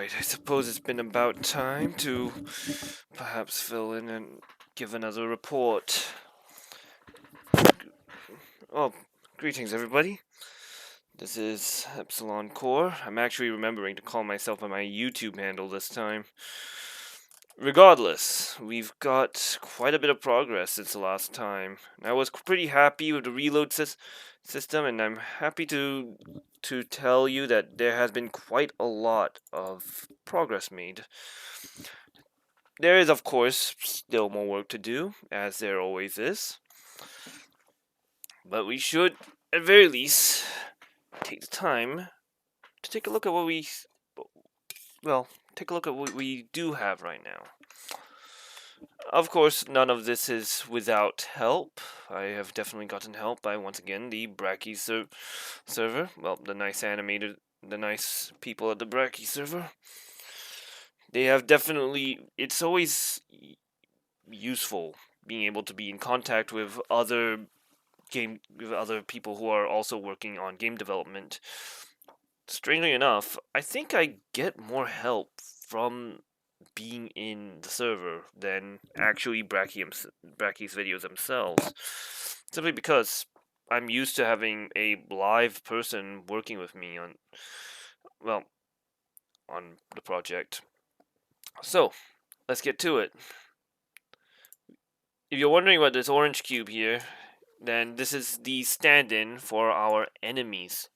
Right, I suppose it's been about time to perhaps fill in and give another report. Oh, greetings everybody. This is Epsilon Core. I'm actually remembering to call myself by my YouTube handle this time. Regardless, we've got quite a bit of progress since the last time. I was pretty happy with the reload system, and I'm happy to tell you that there has been quite a lot of progress made. There is, of course, still more work to do, as there always is. But we should, at very least, take the time to take a look at what take a look at what we do have right now. Of course, none of this is without help. I have definitely gotten help by, once again, the Brachy server. Well, the nice people at the Brachy server. They have definitely, it's always useful being able to be in contact with other people who are also working on game development. Strangely enough, I think I get more help from being in the server than actually Brachy's videos themselves. Simply because I'm used to having a live person working with me on the project. So, let's get to it. If you're wondering about this orange cube here, then this is the stand-in for our enemies.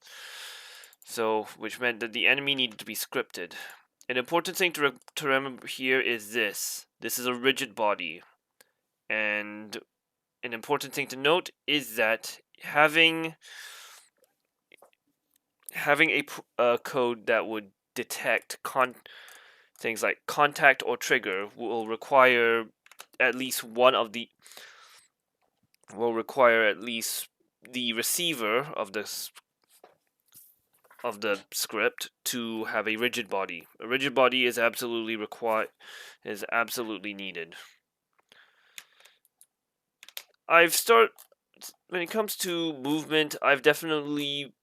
So, which meant that the enemy needed to be scripted. An important thing to remember here is this. This is a rigid body. And an important thing to note is that having a code that would detect things like contact or trigger will require at least the receiver of the script to have a rigid body. A rigid body is absolutely needed. When it comes to movement, I've definitely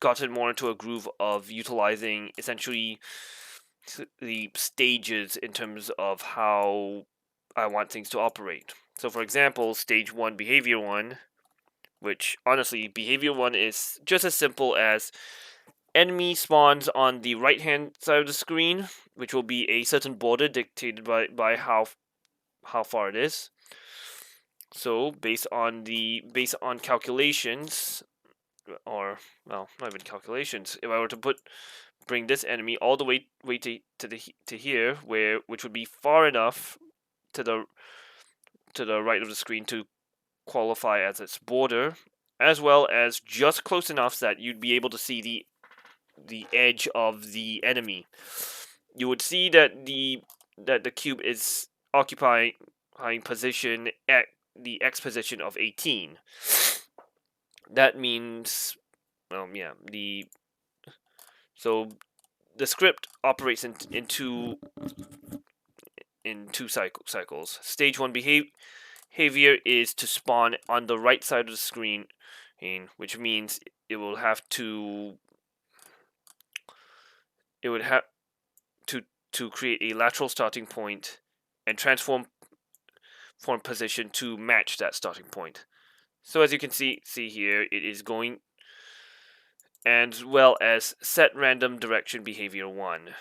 gotten more into a groove of utilizing essentially the stages in terms of how I want things to operate. So, for example, stage 1, behavior 1, which honestly, behavior 1 is just as simple as enemy spawns on the right hand side of the screen, which will be a certain border dictated by how far it is. So based on calculations, or well, not even calculations, if I were to bring this enemy all the way to here, which would be far enough to the right of the screen to qualify as its border, as well as just close enough that you'd be able to see the edge of the enemy. You would see that the cube is occupying position at the X position of 18. That means, so the script operates in two cycles. Stage 1 behavior is to spawn on the right side of the screen, which means it would have to create a lateral starting point and transform position to match that starting point. So as you can see here, it is going, as well as set random direction behavior 1.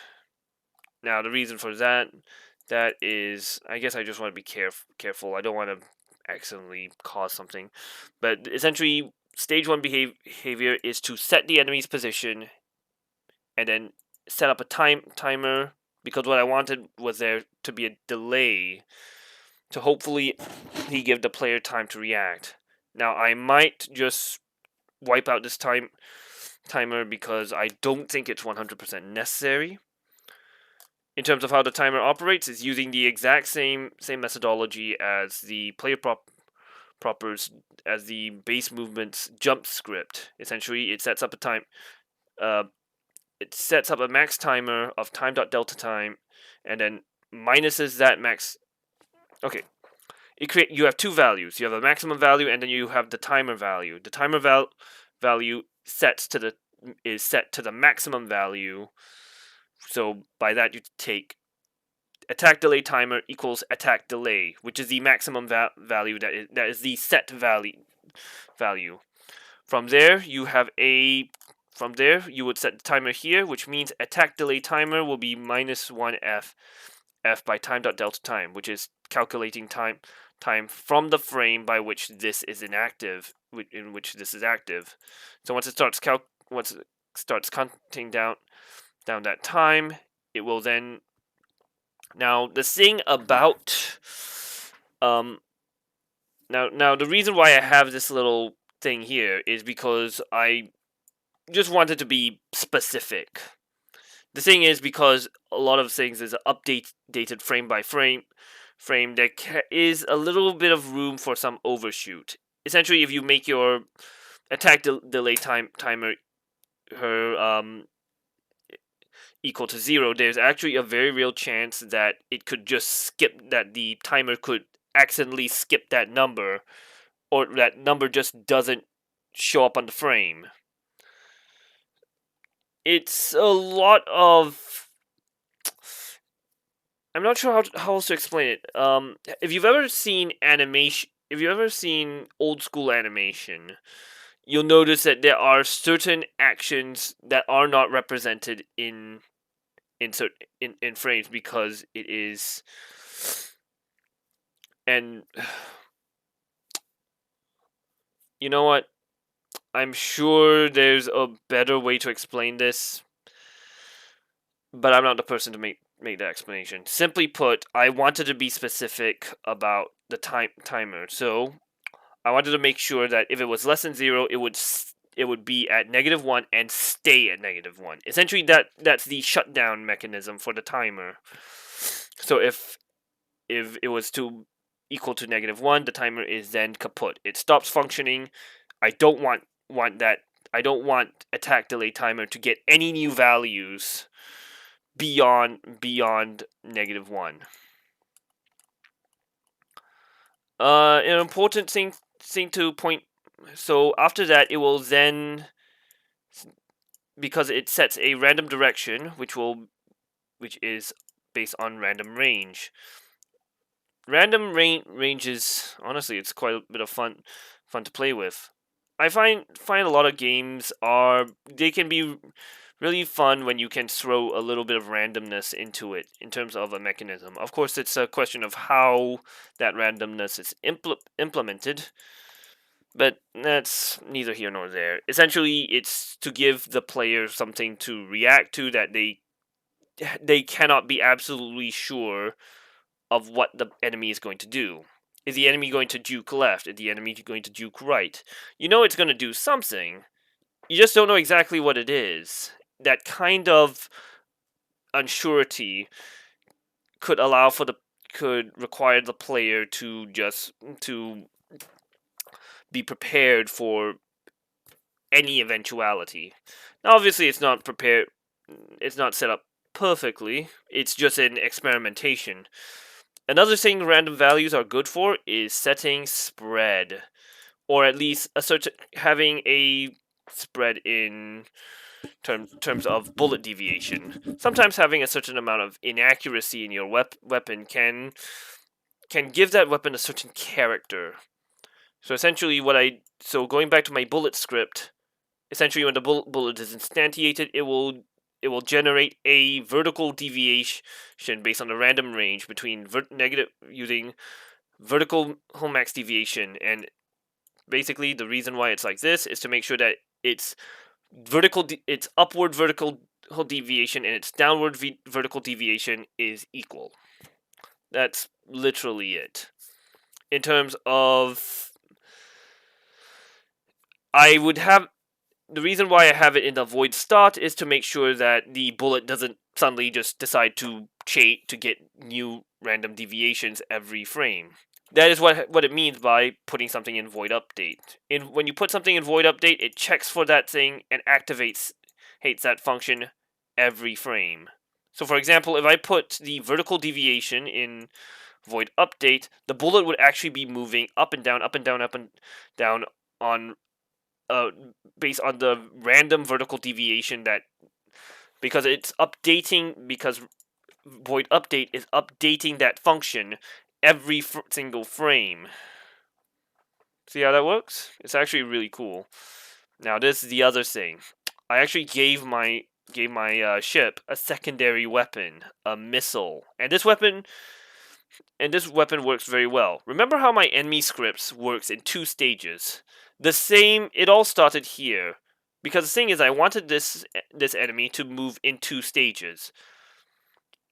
Now the reason for that is, I guess I just want to be careful. I don't want to accidentally cause something. But essentially, stage 1 behavior is to set the enemy's position and then set up a timer, because what I wanted was there to be a delay to hopefully give the player time to react. Now I might just wipe out this timer because I don't think it's 100% necessary. In terms of how the timer operates, it's using the exact same methodology as the player propers, as the base movement's jump script. Essentially, it sets up a max timer of time.delta time, and then minuses that max. Okay, you have two values. You have a maximum value, and then you have the timer value. The timer value is set to the maximum value So by that you take attack delay timer equals attack delay, which is the maximum value that is the set value. From there you have a from there you would set the timer here, which means attack delay timer will be -1 f by time.delta time, which is calculating time from the frame by which this is inactive, in which this is active. So once it starts counting down that time, it will then. Now the thing about now the reason why I have this little thing here is because I just wanted to be specific. The thing is, because a lot of things is updated frame by frame, there is a little bit of room for some overshoot. Essentially, if you make your attack delay timer her equal to 0, there's actually a very real chance that it could just skip, that the timer could accidentally skip that number, or that number just doesn't show up on the frame. It's a lot of. I'm not sure how else to explain it. If you've ever seen animation, if you've ever seen old school animation, you'll notice that there are certain actions that are not represented in frames because it is. And you know what? I'm sure there's a better way to explain this, but I'm not the person to make that explanation. Simply put, I wanted to be specific about the timer. So I wanted to make sure that if it was less than 0, it would be at -1 and stay at -1. Essentially, that's the shutdown mechanism for the timer. So if it was to equal to -1, the timer is then kaput. It stops functioning. I don't want that. I don't want attack delay timer to get any new values beyond -1. An important thing to point. So after that, it will then, because it sets a random direction, which is based on random range. Random ranges, honestly, it's quite a bit of fun to play with. I find a lot of games they can be really fun when you can throw a little bit of randomness into it in terms of a mechanism. Of course, it's a question of how that randomness is implemented, but that's neither here nor there. Essentially, it's to give the player something to react to that they cannot be absolutely sure of what the enemy is going to do. Is the enemy going to juke left? Is the enemy going to juke right? You know it's going to do something. You just don't know exactly what it is. That kind of unsurety could require the player to be prepared for any eventuality. Now, obviously, it's not set up perfectly. It's just an experimentation. Another thing random values are good for is setting spread, or at least having a spread in terms of bullet deviation. Sometimes having a certain amount of inaccuracy in your weapon can give that weapon a certain character. So essentially, going back to my bullet script, essentially when the bullet is instantiated, it will generate a vertical deviation based on a random range between using vertical home max deviation. And basically, the reason why it's like this is to make sure that its upward vertical deviation and its downward vertical deviation is equal. That's literally it. In terms of, I would have the reason why I have it in the void start is to make sure that the bullet doesn't suddenly just decide to get new random deviations every frame. That is what it means by putting something in void update. When you put something in void update, it checks for that thing and activates that function every frame. So for example, if I put the vertical deviation in void update, the bullet would actually be moving up and down, up and down, up and down on based on the random vertical deviation that because it's updating, because void update is updating that function every single frame. See how that works? It's actually really cool. Now this is the other thing. I actually gave my ship a secondary weapon, a missile, and this weapon works very well. Remember how my enemy scripts works in 2 stages? The same. It all started here, because the thing is, I wanted this enemy to move in 2 stages,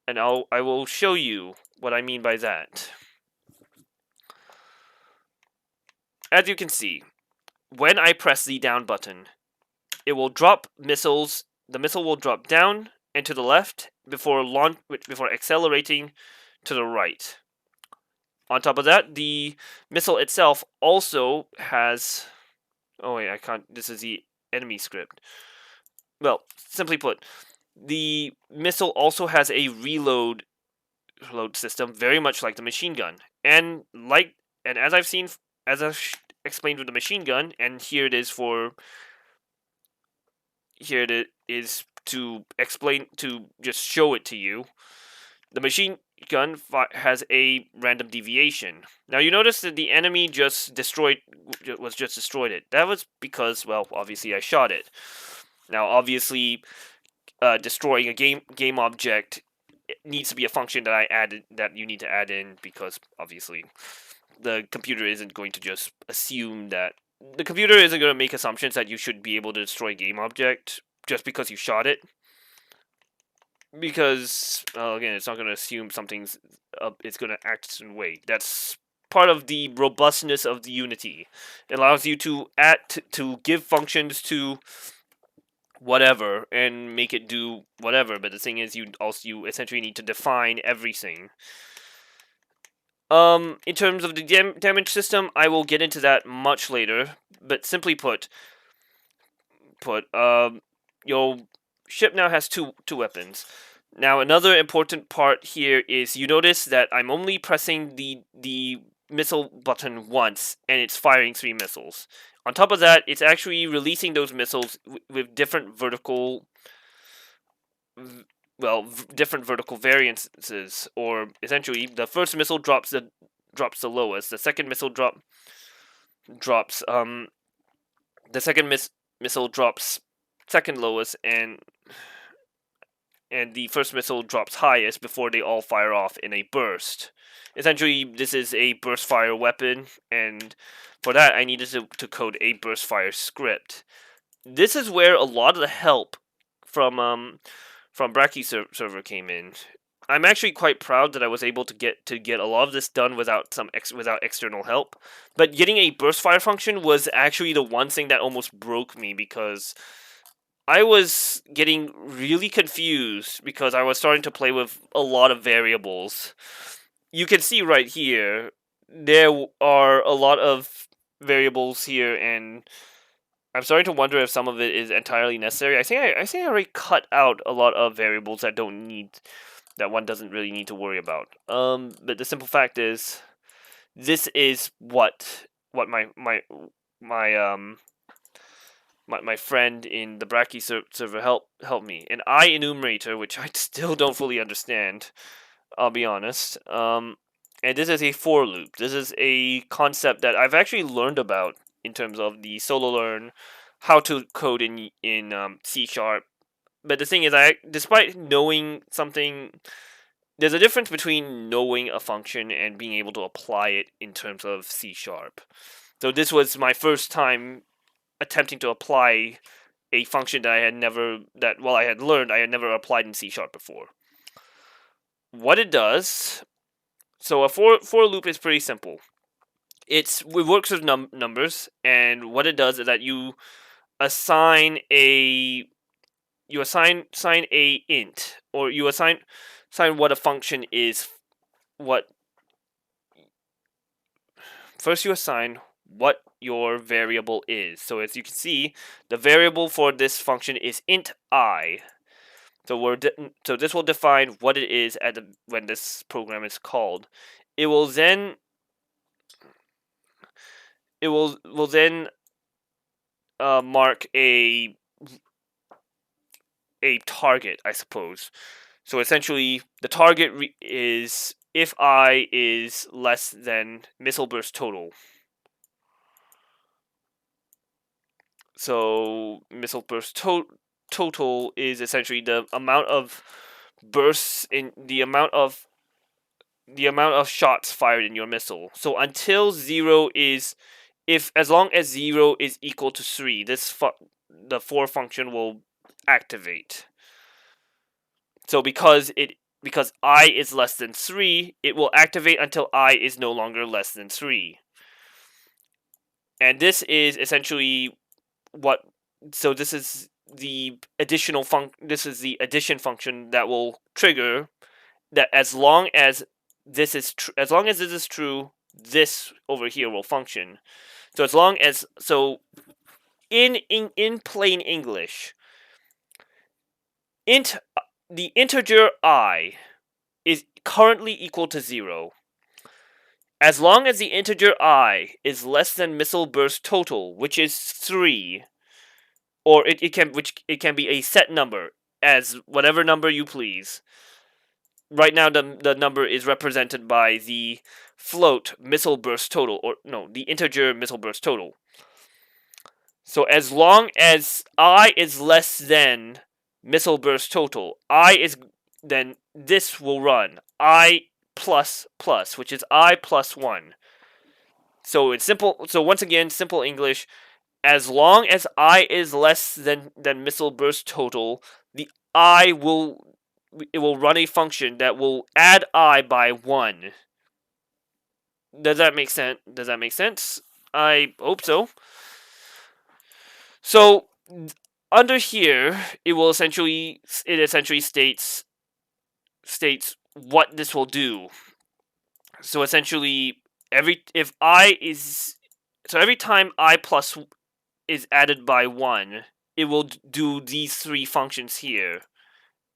and I will show you what I mean by that. As you can see, when I press the down button, it will drop missiles. The missile will drop down and to the left before accelerating to the right. On top of that, the missile itself also has. Oh wait, I can't. This is the enemy script. Well, simply put, the missile also has a reload system, very much like the machine gun, and as I've explained with the machine gun, and here it is to explain, to just show it to you. The machine gun has a random deviation. Now you notice that the enemy just destroyed it. That was because, well, obviously I shot it. Now obviously, destroying a game object needs to be a function that you need to add in, because obviously the computer isn't going to just assume that the computer isn't going to make assumptions that you should be able to destroy a game object just because you shot it. Because, again, it's not going to assume something's it's going to act a certain way. That's part of the robustness of the Unity. It allows you to give functions to whatever and make it do whatever. But the thing is, you essentially need to define everything. In terms of the damage system, I will get into that much later. But simply put, your ship now has two weapons. Now, another important part here is you notice that I'm only pressing the missile button once, and it's firing 3 missiles. On top of that, it's actually releasing those missiles with different vertical, different vertical variances. Or essentially, the first missile drops the lowest. The second missile drops the second missile drops second lowest, and the first missile drops highest before they all fire off in a burst. Essentially, this is a burst fire weapon, and for that I needed to code a burst fire script. This is where a lot of the help from Brachy server came in. I'm actually quite proud that I was able to get a lot of this done without external help. But getting a burst fire function was actually the one thing that almost broke me, because I was getting really confused because I was starting to play with a lot of variables. You can see right here, there are a lot of variables here, and I'm starting to wonder if some of it is entirely necessary. I think I already cut out a lot of variables that one doesn't really need to worry about. But the simple fact is, this is what my friend in the Brachy server helped me. An I enumerator, which I still don't fully understand, I'll be honest. And this is a for loop. This is a concept that I've actually learned about in terms of the solo learn, how to code in C#. But the thing is, despite knowing something, there's a difference between knowing a function and being able to apply it in terms of C#. So this was my first time attempting to apply a function that I had learned, I had never applied in C# before. What it does, so a for loop is pretty simple. It works with numbers, and what it does is that you assign a int, or you assign what a function is. First you assign what your variable is. So as you can see, the variable for this function is int I. So this will define what it is when this program is called. It will then mark a a target, I suppose. So essentially, the target is if I is less than missile burst total. So missile burst total is essentially the amount of bursts in the amount of shots fired in your missile. So until 0 is as long as 0 is equal to 3, the for function will activate. So because I is less than 3, it will activate until I is no longer less than 3. And this is essentially what so this is the addition function that will trigger that as long as this is true, this over here will function. So as long as in plain English, the integer I is currently equal to 0. As long as the integer I is less than missile burst total, which is 3, or it can be a set number as whatever number you please. Right now the number is represented by the float missile burst total, or no, the integer missile burst total. So as long as I is less than missile burst total, then this will run I plus plus, which is I plus 1. So it's simple. So once again, simple English. As long as I is less than missile burst total, it will run a function that will add I by 1. Does that make sense? I hope so. So under here, it essentially states what this will do. So essentially, every time I plus is added by 1, it will do these 3 functions here.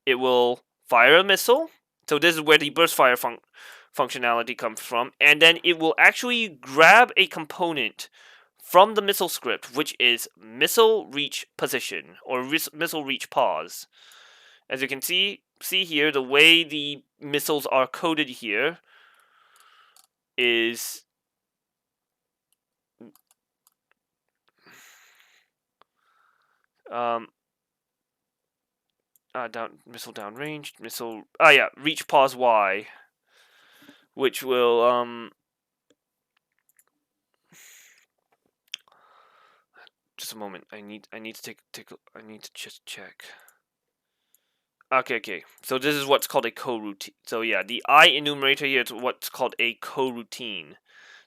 It will fire a missile. So this is where the burst fire functionality comes from, and then it will actually grab a component from the missile script, which is missile reach position or missile reach pause. As you can see here, the way the missiles are coded here is missile downrange, reach pause Y, which will just a moment. I need to I need to just check. Okay. So this is what's called a coroutine. So yeah, the I enumerator here is what's called a coroutine.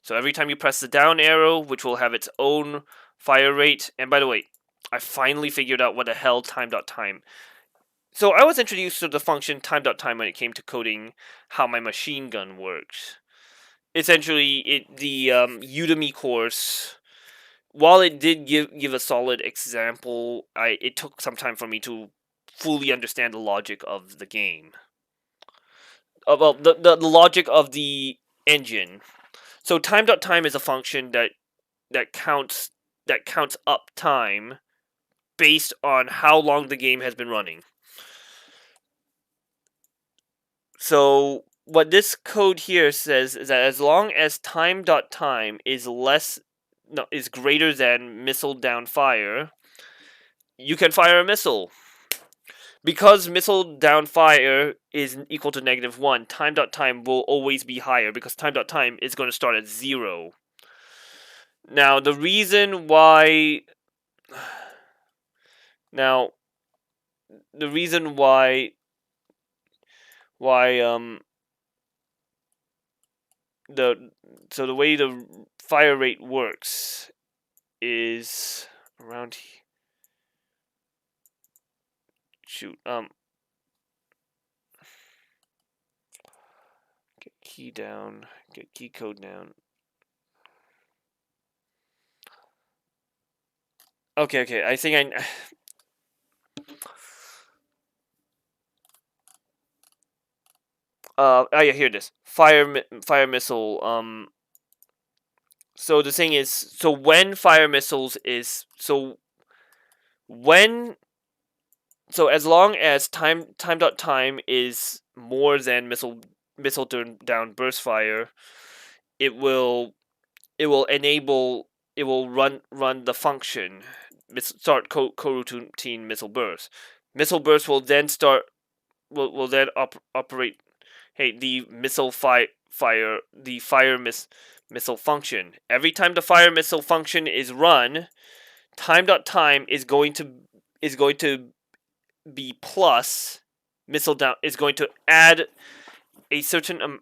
So every time you press the down arrow, which will have its own fire rate, and by the way, I finally figured out what the hell time.time. So I was introduced to the function time.time when it came to coding how my machine gun works. Essentially, the Udemy course, while it did give a solid example, it took some time for me to fully understand the logic of the game. Well, the logic of the engine. So time.time is a function that counts up time based on how long the game has been running. So what this code here says is that as long as time.time is greater than missile down fire, you can fire a missile. Because missile down fire is equal to -1, time.time will always be higher because time.time is going to start at 0. Now the reason why the way the fire rate works is around get key down, get key code down. Okay, I think yeah, here it is. Fire missile. So the thing is, when fire missiles is when So as long as time is more than missile down burst fire, it will enable, it will run the function start coroutine missile burst. Missile burst will then start will then operate, hey, the missile function. Every time the fire missile function is run, time is going to be plus missile down, is going to add a certain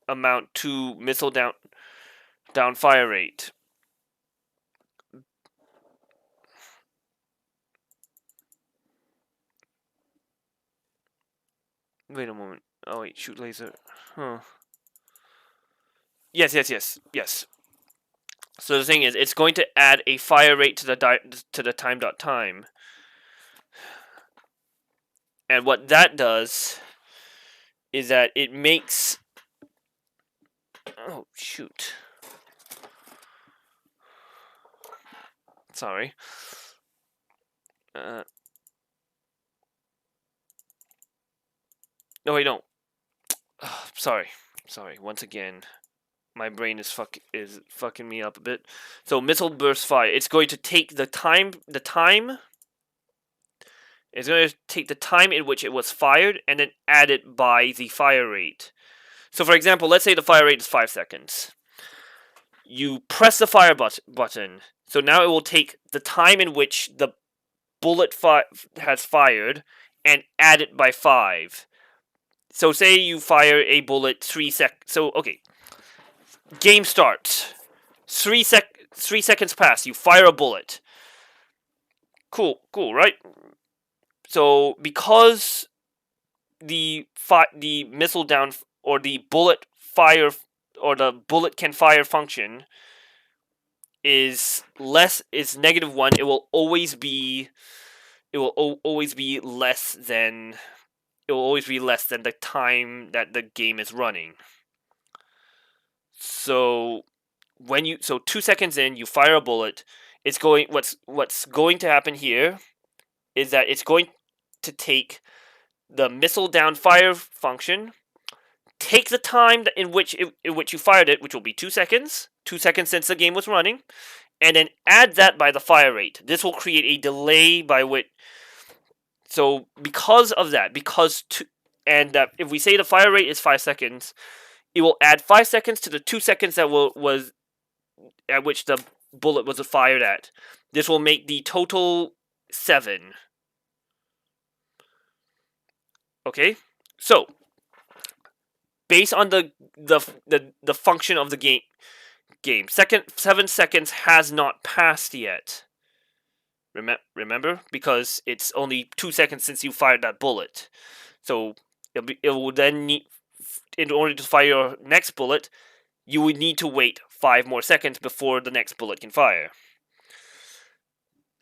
amount to missile down fire rate. Wait a moment. Oh wait, shoot laser. Huh. Yes. So the thing is, it's going to add a fire rate to the time. And what that does is that it makes, oh shoot. Sorry. No, wait, no. Sorry. Once again, my brain is fucking me up a bit. So missile burst fire. It's going to take the time. It's going to take the time in which it was fired and then add it by the fire rate. So, for example, let's say the fire rate is 5 seconds. You press the fire button. So now it will take the time in which the bullet has fired and add it by 5. So say you fire a bullet 3 seconds. So, okay. Game starts. 3 seconds pass. You fire a bullet. Cool, right? So because the missile down, or the bullet fire, or the bullet can fire function is -1, it will always be less than the time that the game is running. So 2 seconds in, you fire a bullet. What's going to happen here is that it's going to take the missile down fire function, take the time in which you fired it, which will be 2 seconds, 2 seconds since the game was running, and then add that by the fire rate. This will create a delay by which. So because of that, if we say the fire rate is 5 seconds, it will add 5 seconds to the 2 seconds that was at which the bullet was fired at. This will make the total 7. Okay, so based on the function of the game, 7 seconds has not passed yet. Remember, because it's only 2 seconds since you fired that bullet. So it will then need, in order to fire your next bullet, you would need to wait 5 more seconds before the next bullet can fire.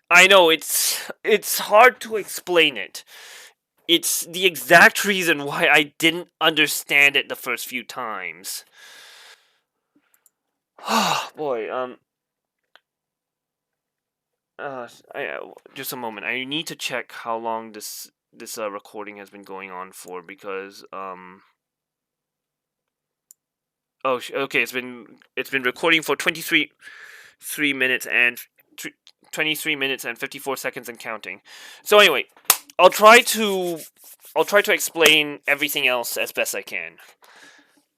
I know it's hard to explain it. It's the exact reason why I didn't understand it the first few times. Boy, just a moment. I need to check how long this recording has been going on for, because okay, it's been recording for 23 minutes and 23 minutes and 54 seconds and counting. So anyway, I'll try to explain everything else as best I can.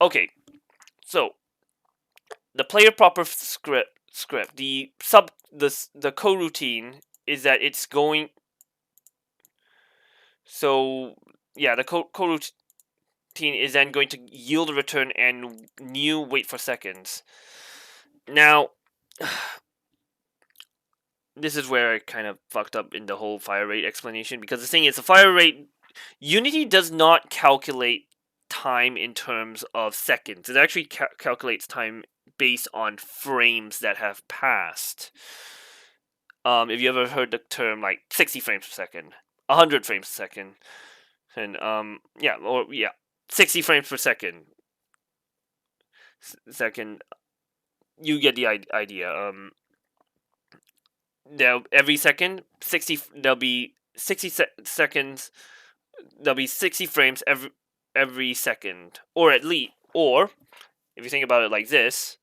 Okay, so the player proper script, the coroutine is that it's going. So yeah, the coroutine is then going to yield a return and new wait for seconds. Now, this is where I kind of fucked up in the whole fire rate explanation, because the thing is, the fire rate, Unity does not calculate time in terms of seconds. It actually calculates time based on frames that have passed. If you ever heard the term like 60 frames per second, 100 frames per second, and 60 frames per second. You get the idea. Every second, there'll be seconds. There'll be 60 frames every second, or at least, or if you think about it like this,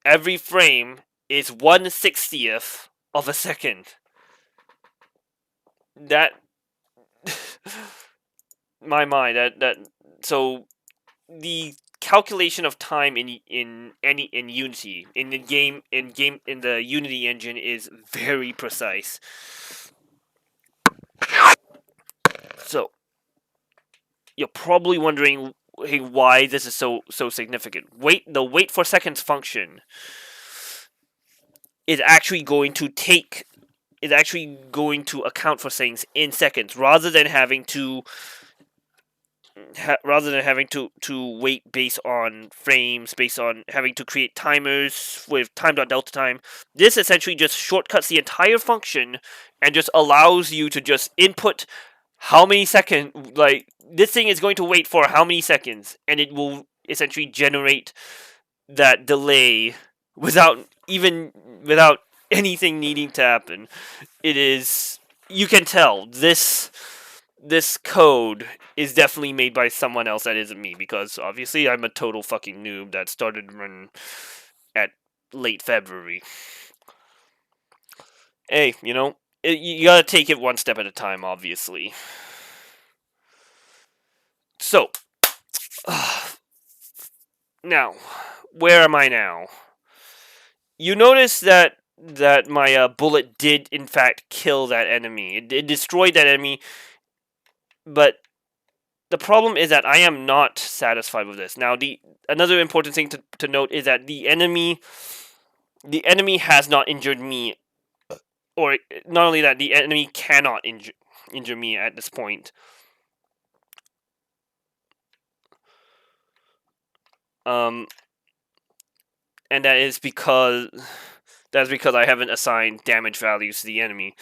every frame is 1/60th of a second. That my mind that so the calculation of time in Unity in the game in the Unity engine is very precise. So you're probably wondering, hey, why this is so significant. The wait for seconds function is actually going to account for things in seconds rather than having to wait based on frames, based on having to create timers with time.delta time. This essentially just shortcuts the entire function and just allows you to just input how many seconds, like, this thing is going to wait for how many seconds, and it will essentially generate that delay without anything needing to happen. It is, you can tell this code is definitely made by someone else that isn't me, because obviously I'm a total fucking noob that started running at late February. Hey, you gotta take it one step at a time, obviously. So, now, where am I now? You notice that my bullet did in fact kill that enemy. It destroyed that enemy, but the problem is that I am not satisfied with this. Now, another important thing to note is that the enemy has not injured me, or not only that, the enemy cannot injure me at this point. And that is because I haven't assigned damage values to the enemy.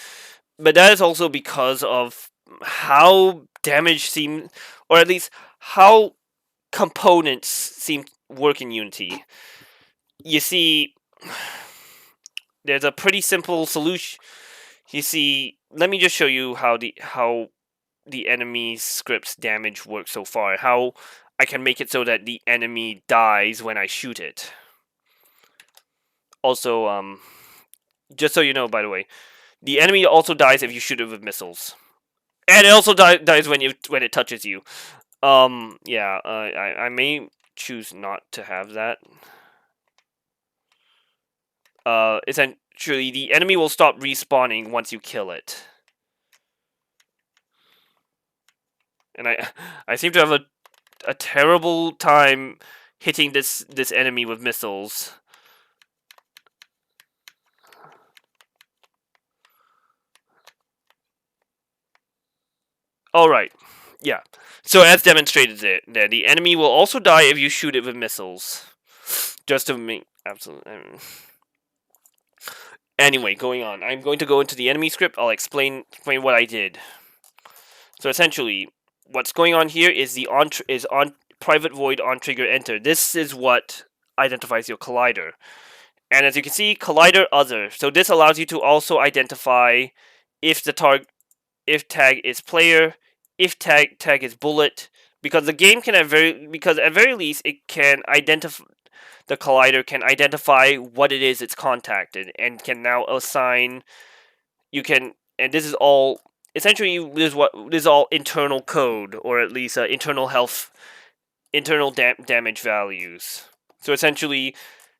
But that is also because of how damage seem, or at least how components seem work in Unity. You see, there's a pretty simple solution. You see, let me just show you how the enemy's script's damage works so far. How I can make it so that the enemy dies when I shoot it. Also, just so you know, by the way, the enemy also dies if you shoot it with missiles, and it also dies when it touches you. Yeah, I may choose not to have that. Essentially, the enemy will stop respawning once you kill it. And I seem to have a terrible time hitting this enemy with missiles. Alright, yeah. So as demonstrated there, the enemy will also die if you shoot it with missiles. Just to make absolute. Anyway, going on. I'm going to go into the enemy script. I'll explain what I did. So essentially, what's going on here is on private void on trigger enter. This is what identifies your collider. And as you can see, collider other. So this allows you to also identify if the tag is player, if tag is bullet, because the game can at very least it can identify, the collider can identify what it is it's contacted and can now assign. And this is all essentially this is all internal code, or at least internal damage values. So essentially,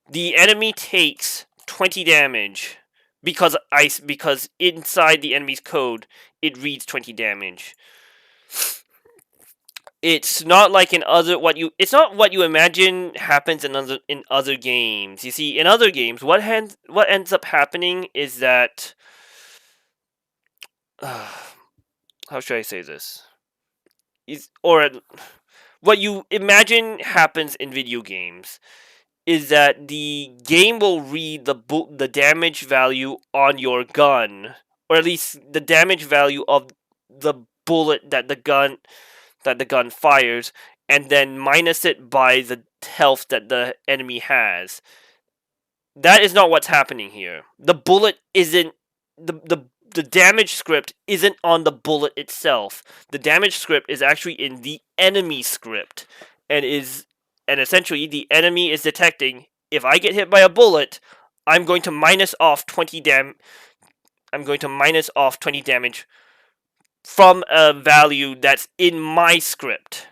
the enemy takes 20 damage because inside the enemy's code it reads 20 damage. It's not like it's not what you imagine happens in other games. You see, in other games, what ends up happening is that how should I say this? What you imagine happens in video games is that the game will read the damage value on your gun, or at least the damage value of the bullet that the gun fires, and then minus it by the health that the enemy has. That is not what's happening here. The bullet isn't the damage script isn't on the bullet itself. The damage script is actually in the enemy script, and essentially the enemy is detecting if I get hit by a bullet, I'm going to minus off 20 damage from a value that's in my script.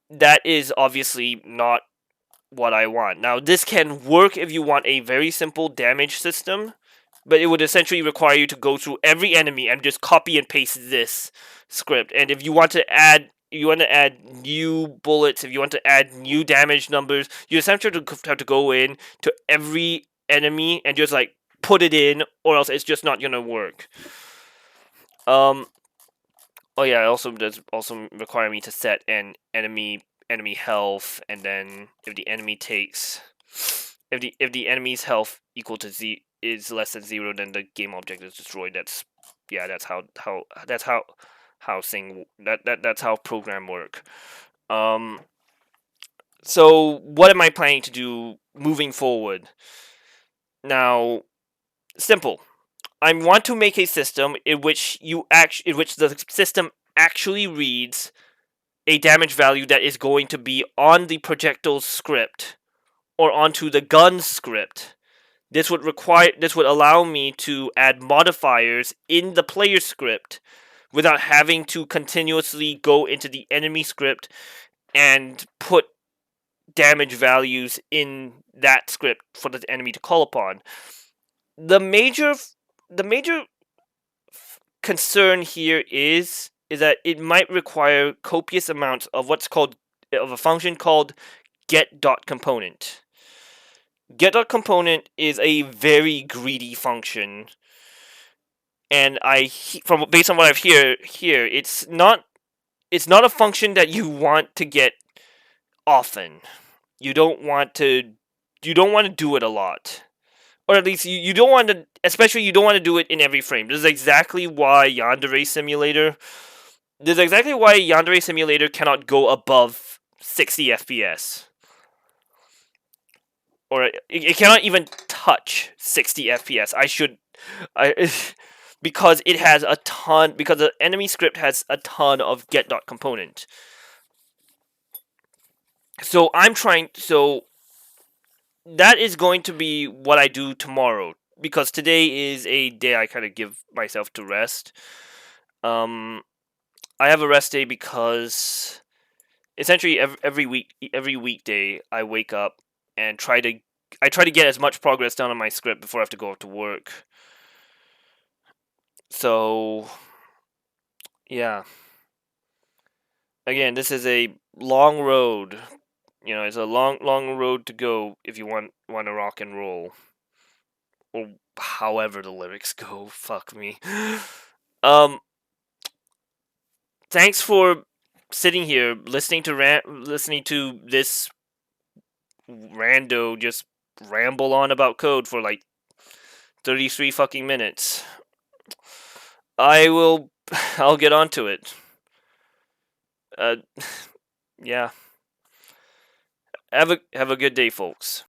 That is obviously not what I want. Now, this can work if you want a very simple damage system, but it would essentially require you to go through every enemy and just copy and paste this script. And if you want to add new bullets, if you want to add new damage numbers, you essentially have to go in to every enemy and just like put it in, or else it's just not gonna work. Oh yeah, it also does also require me to set an enemy health, and then if the enemy takes if the enemy's health equal to is less than 0, then the game object is destroyed. That's how program work. So what am I planning to do moving forward? Now, simple. I want to make a system in which the system actually reads a damage value that is going to be on the projectile script or onto the gun script. This would allow me to add modifiers in the player script without having to continuously go into the enemy script and put damage values in that script for the enemy to call upon. The major concern here is that it might require copious amounts of a function called get.component. Get.component is a very greedy function, and based on what I've here, it's not a function that you want to get often. You don't want to do it a lot. Or at least you don't want to, especially you don't want to do it in every frame. This is exactly why Yandere Simulator cannot go above 60 FPS. Or it cannot even touch 60 FPS. Because the enemy script has a ton of get.component. So that is going to be what I do tomorrow, because today is a day I kind of give myself to rest. I have a rest day because essentially every weekday I wake up and try to get as much progress done on my script before I have to go out to work. So yeah. Again, this is a long road. It's a long road to go if you want to rock and roll. Or however the lyrics go. Fuck me. Thanks for sitting here listening to this rando just ramble on about code for like 33 fucking minutes. I'll get onto it. Yeah. Have a good day, folks.